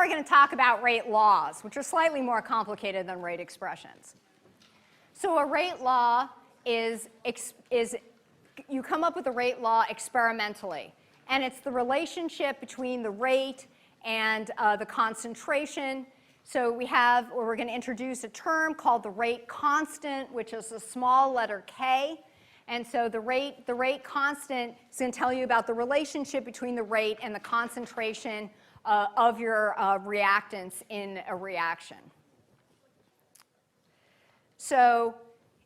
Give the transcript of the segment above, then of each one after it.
we're going to talk about rate laws, which are slightly more complicated than rate expressions. So a rate law is you come up with a rate law experimentally. And it's the relationship between the rate and the concentration. So we're going to introduce a term called the rate constant, which is a small letter k. And so the rate constant is going to tell you about the relationship between the rate and the concentration of your reactants in a reaction. So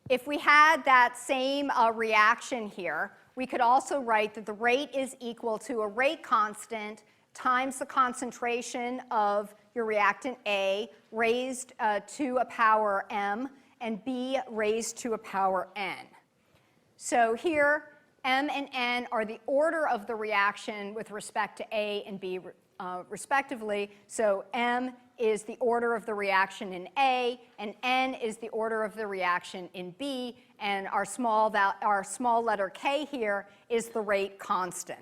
if we had that same reaction here, we could also write that the rate is equal to a rate constant times the concentration of your reactant A raised to a power m and B raised to a power n. So here, m and n are the order of the reaction with respect to A and B respectively. So m is the order of the reaction in A, and n is the order of the reaction in B, and our small letter k here is the rate constant.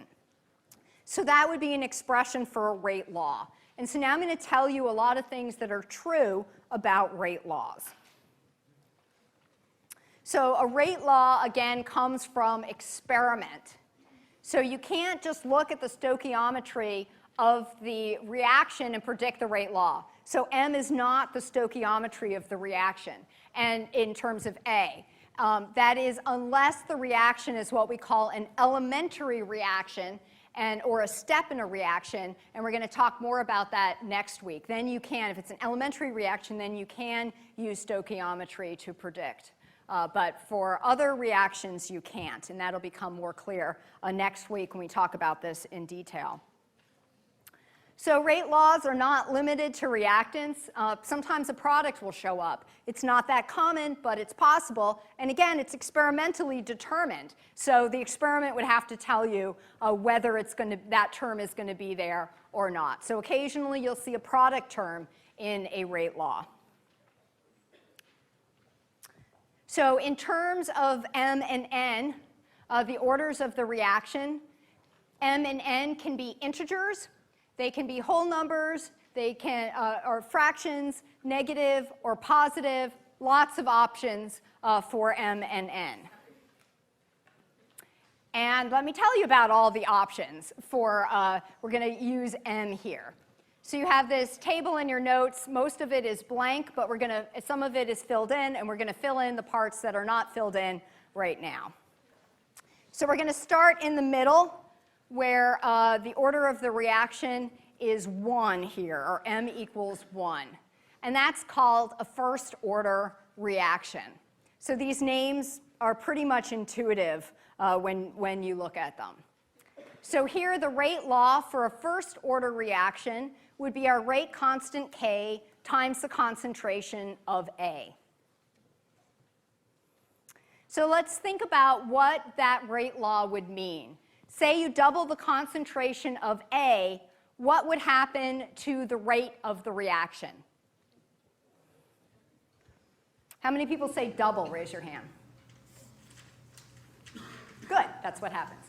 So that would be an expression for a rate law. And so now I'm going to tell you a lot of things that are true about rate laws. So a rate law, again, comes from experiment. So you can't just look at the stoichiometry of the reaction and predict the rate law. So m is not the stoichiometry of the reaction, and in terms of A. That is, unless the reaction is what we call an elementary reaction or a step in a reaction, and we're going to talk more about that next week. Then you can, if it's an elementary reaction, then you can use stoichiometry to predict. But for other reactions, you can't, and that'll become more clear next week when we talk about this in detail. So rate laws are not limited to reactants. Sometimes a product will show up. It's not that common, but it's possible. And again, it's experimentally determined. So the experiment would have to tell you whether that term is going to be there or not. So occasionally you'll see a product term in a rate law. So in terms of m and n, the orders of the reaction, m and n can be integers. They can be whole numbers, they can, or fractions, negative or positive, lots of options for m and n. And let me tell you about all the options for, we're going to use m here. So you have this table in your notes. Most of it is blank, but some of it is filled in, and we're going to fill in the parts that are not filled in right now. So we're going to start in the middle, where the order of the reaction is 1 here, or m equals 1. And that's called a first order reaction. So these names are pretty much intuitive when you look at them. So here the rate law for a first order reaction would be our rate constant K times the concentration of A. So let's think about what that rate law would mean. Say you double the concentration of A, what would happen to the rate of the reaction? How many people say double? Raise your hand. Good, that's what happens.